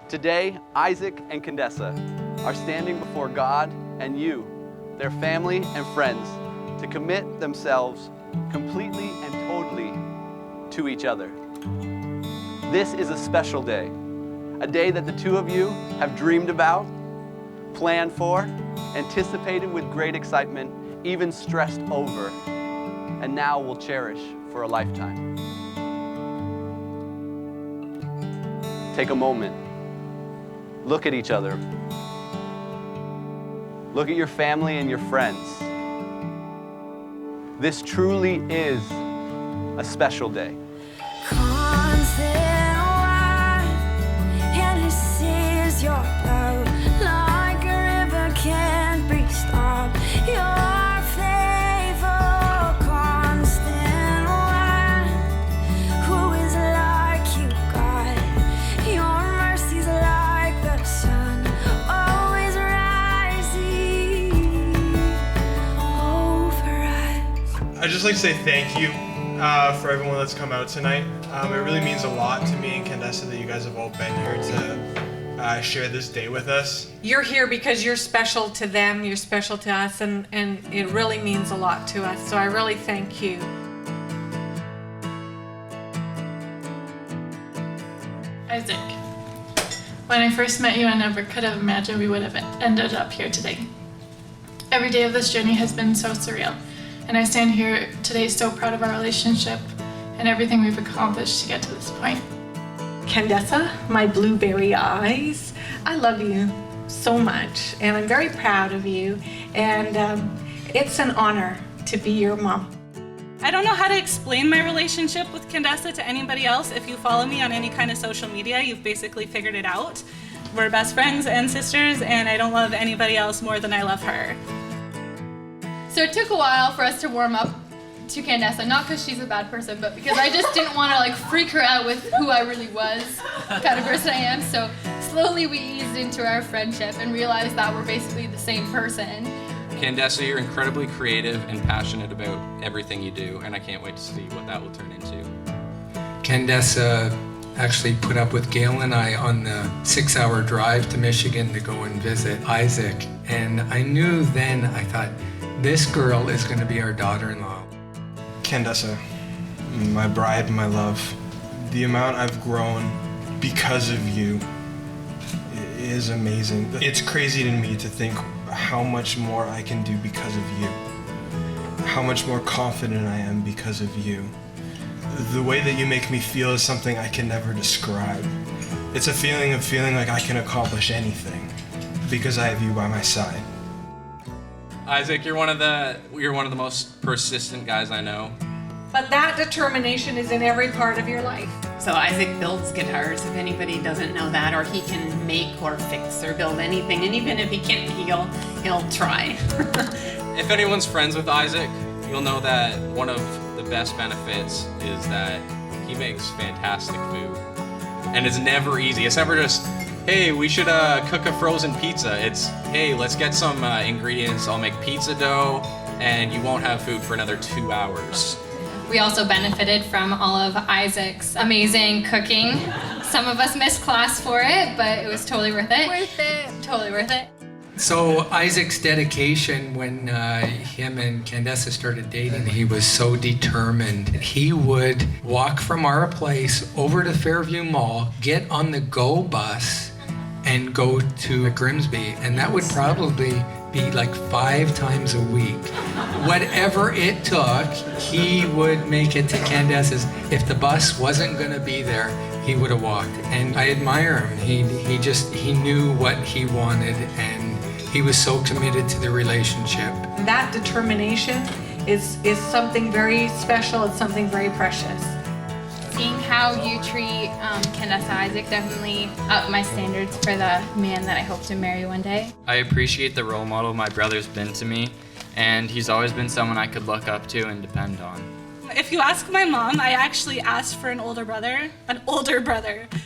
Today, Isaac and Kandesa are standing before God and you, their family and friends, to commit themselves completely and totally to each other. This is a special day, a day that the two of you have dreamed about, planned for, anticipated with great excitement, even stressed over, and now will cherish for a lifetime. Take a moment. Look at each other. Look at your family and your friends. This truly is a special day. And this is your love, like a river can't be stopped. Your favor, constant one. Who is like you, God? Your mercy's like the sun, always rising over us. I'd just like to say thank you for everyone that's come out tonight. It really means a lot to me and Kandesa that you guys have all been here to share this day with us. You're here because you're special to them, you're special to us, and it really means a lot to us. So I really thank you. Isaac, when I first met you, I never could have imagined we would have ended up here today. Every day of this journey has been so surreal, and I stand here today so proud of our relationship and everything we've accomplished to get to this point. Kandesa, my blueberry eyes, I love you so much, and I'm very proud of you, and it's an honor to be your mom. I don't know how to explain my relationship with Kandesa to anybody else. If you follow me on any kind of social media, you've basically figured it out. We're best friends and sisters, and I don't love anybody else more than I love her. So it took a while for us to warm up to Kandesa, not because she's a bad person, but because I just didn't want to freak her out with who I really was, the kind of person I am. So slowly we eased into our friendship and realized that we're basically the same person. Kandesa, you're incredibly creative and passionate about everything you do, and I can't wait to see what that will turn into. Kandesa actually put up with Gail and I on the 6-hour drive to Michigan to go and visit Isaac, and I knew then, I thought, this girl is going to be our daughter-in-law. Kandesa, my bride, my love, the amount I've grown because of you is amazing. It's crazy to me to think how much more I can do because of you, how much more confident I am because of you. The way that you make me feel is something I can never describe. It's a feeling of feeling like I can accomplish anything because I have you by my side. Isaac, you're one of the most persistent guys I know. But that determination is in every part of your life. So Isaac builds guitars, if anybody doesn't know that, or he can make or fix or build anything, and even if he can't, he'll try. If anyone's friends with Isaac, you'll know that one of the best benefits is that he makes fantastic food. And it's never easy. It's never just, hey, we should cook a frozen pizza. It's, hey, let's get some ingredients. I'll make pizza dough, and you won't have food for another 2 hours. We also benefited from all of Isaac's amazing cooking. Some of us missed class for it, but it was totally worth it. Worth it. Totally worth it. So Isaac's dedication when him and Kandesa started dating, he was so determined. He would walk from our place over to Fairview Mall, get on the GO bus, and go to Grimsby, and that would probably be 5 times a week. Whatever it took, he would make it to Kandesa's. If the bus wasn't gonna be there, he would have walked. And I admire him. He knew what he wanted, and he was so committed to the relationship. That determination is something very special. It's something very precious. Seeing how you treat Kandesa Isaac definitely upped my standards for the man that I hope to marry one day. I appreciate the role model my brother's been to me, and he's always been someone I could look up to and depend on. If you ask my mom, I actually asked for an older brother,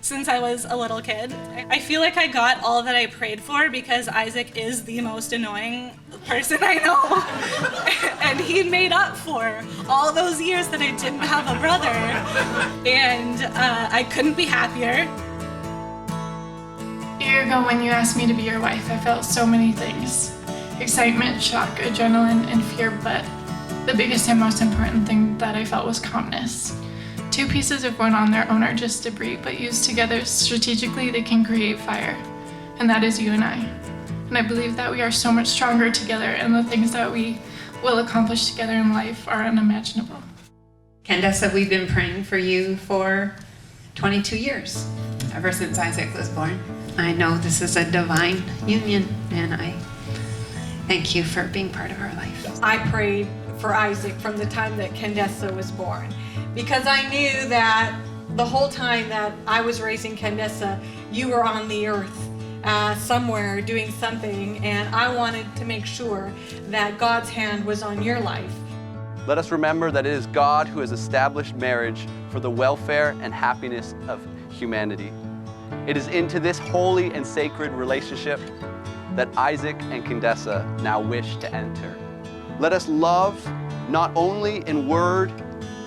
since I was a little kid. I feel like I got all that I prayed for because Isaac is the most annoying person I know. And he made up for all those years that I didn't have a brother. And I couldn't be happier. year ago, when you asked me to be your wife, I felt so many things. Excitement, shock, adrenaline, and fear, but the biggest and most important thing that I felt was calmness. Two pieces of wood on their own are just debris, but used together strategically, they can create fire. And that is you and I. And I believe that we are so much stronger together, and the things that we will accomplish together in life are unimaginable. Kandesa, we've been praying for you for 22 years, ever since Isaac was born. I know this is a divine union, and I thank you for being part of our life. I prayed for Isaac from the time that Kandesa was born, because I knew that the whole time that I was raising Kandesa, you were on the earth somewhere doing something, and I wanted to make sure that God's hand was on your life. Let us remember that it is God who has established marriage for the welfare and happiness of humanity. It is into this holy and sacred relationship that Isaac and Kandesa now wish to enter. Let us love not only in word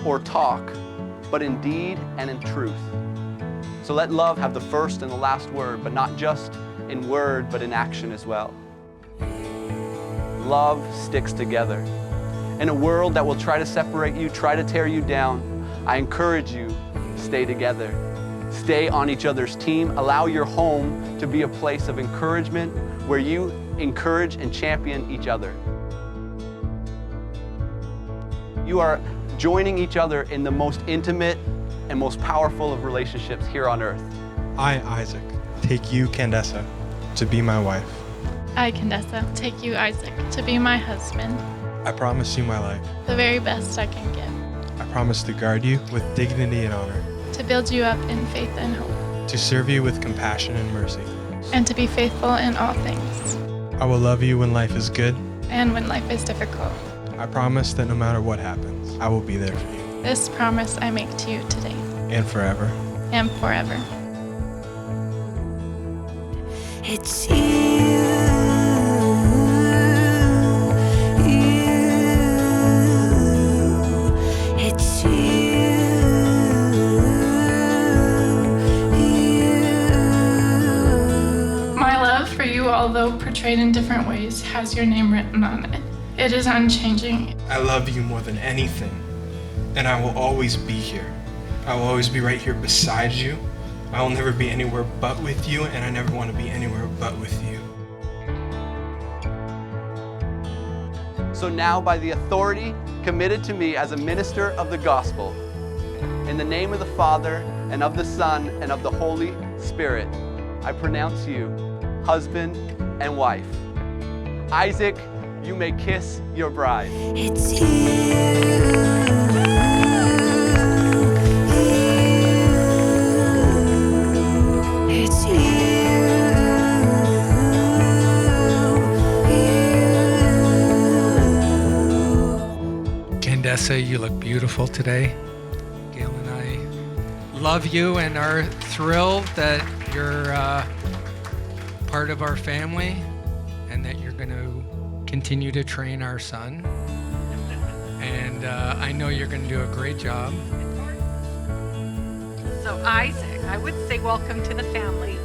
or talk, but in deed and in truth. So let love have the first and the last word, but not just in word, but in action as well. Love sticks together. In a world that will try to separate you, try to tear you down, I encourage you, stay together. Stay on each other's team. Allow your home to be a place of encouragement where you encourage and champion each other. You are joining each other in the most intimate and most powerful of relationships here on earth. I, Isaac, take you, Kandesa, to be my wife. I, Kandesa, take you, Isaac, to be my husband, I promise you my life. the very best I can give, I promise to guard you with dignity and honor, to build you up in faith and hope, to serve you with compassion and mercy. and to be faithful in all things, I will love you when life is good. and when life is difficult. I promise that no matter what happens, I will be there for you. This promise I make to you today And forever. and forever. It's you, it's My love for you, although portrayed in different ways, has your name written on it. It is unchanging. I love you more than anything, and I will always be here. I will always be right here beside you. I will never be anywhere but with you, and I never want to be anywhere but with you. So now, by the authority committed to me as a minister of the gospel, in the name of the Father, and of the Son, and of the Holy Spirit, I pronounce you husband and wife. Isaac, you may kiss your bride. It's you. It's Kandesa, you look beautiful today. Gail and I love you and are thrilled that you're part of our family and that you're going to continue to train our son. And I know you're going to do a great job. So Isaac, I would say welcome to the family,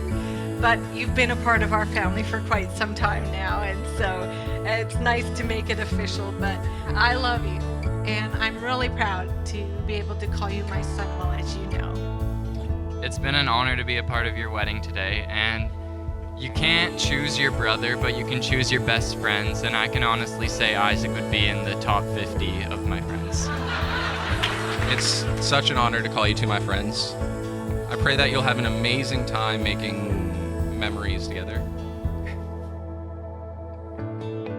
but you've been a part of our family for quite some time now, and so it's nice to make it official, but I love you, and I'm really proud to be able to call you my son-in-law, as you know. It's been an honor to be a part of your wedding today, and you can't choose your brother, but you can choose your best friends, and I can honestly say Isaac would be in the top 50 of my friends. It's such an honor to call you two my friends. I pray that you'll have an amazing time making memories together.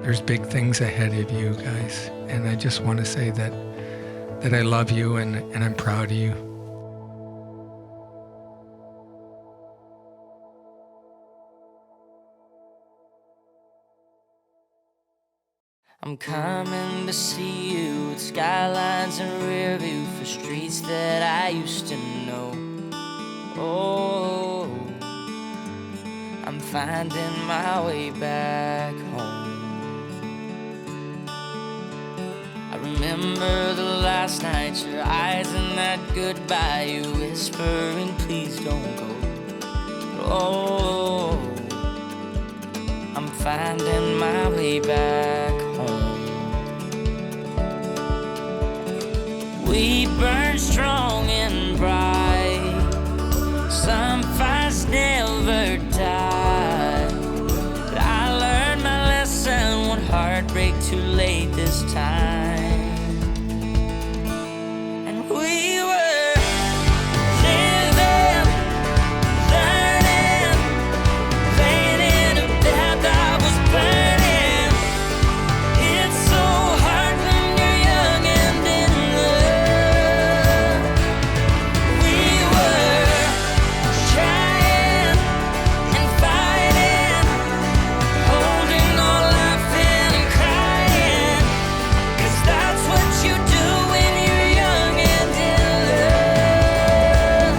There's big things ahead of you guys, and I just want to say that I love you and I'm proud of you. I'm coming to see you with skylines and rear view for streets that I used to know. Oh, I'm finding my way back home. I remember the last night, your eyes and that goodbye, you whispering, please don't go. Oh, I'm finding my way back home. We burn strong and bright, some fires never die. But I learned my lesson, won't heartbreak too late this time. And we were living, learning, playing in a bed that was burning. It's so hard when you're young and in love. We were trying and fighting, holding on, laughing and crying, 'cause that's what you do when you're young and in love.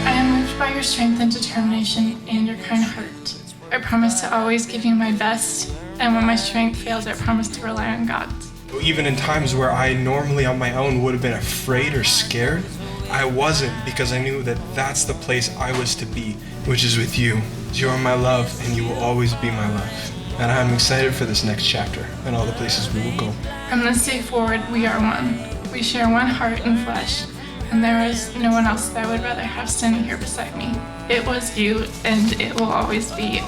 I am moved by your strength and determination and your kind heart. I promise to always give you my best, and when my strength fails, I promise to rely on God. Even in times where I normally on my own would have been afraid or scared, I wasn't, because I knew that that's the place I was to be, which is with you. You are my love, and you will always be my love. And I'm excited for this next chapter and all the places we will go. From this day forward, we are one. We share one heart and flesh, and there is no one else that I would rather have standing here beside me. It was you, and it will always be you.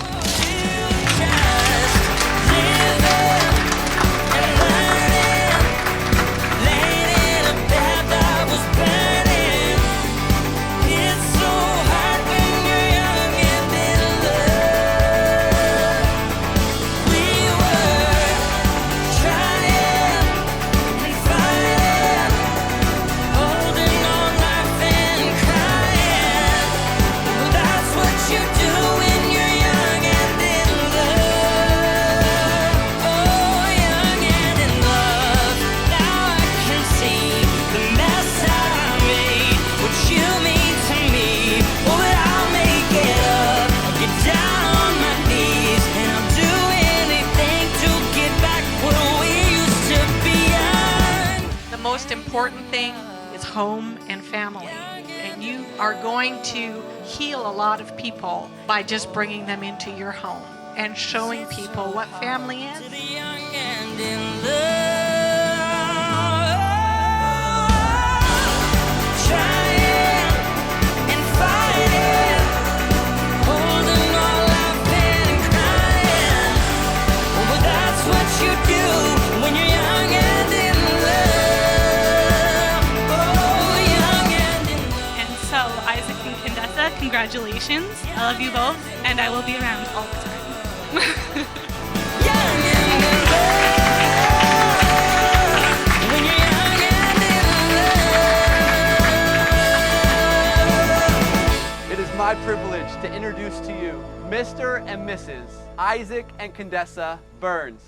The most important thing is home and family. And you are going to heal a lot of people by just bringing them into your home and showing people what family is. And so, Isaac and Kandesa, congratulations. I love you both, and I will be around all the time. It is my privilege to introduce to you Mr. and Mrs. Isaac and Kandesa Burns.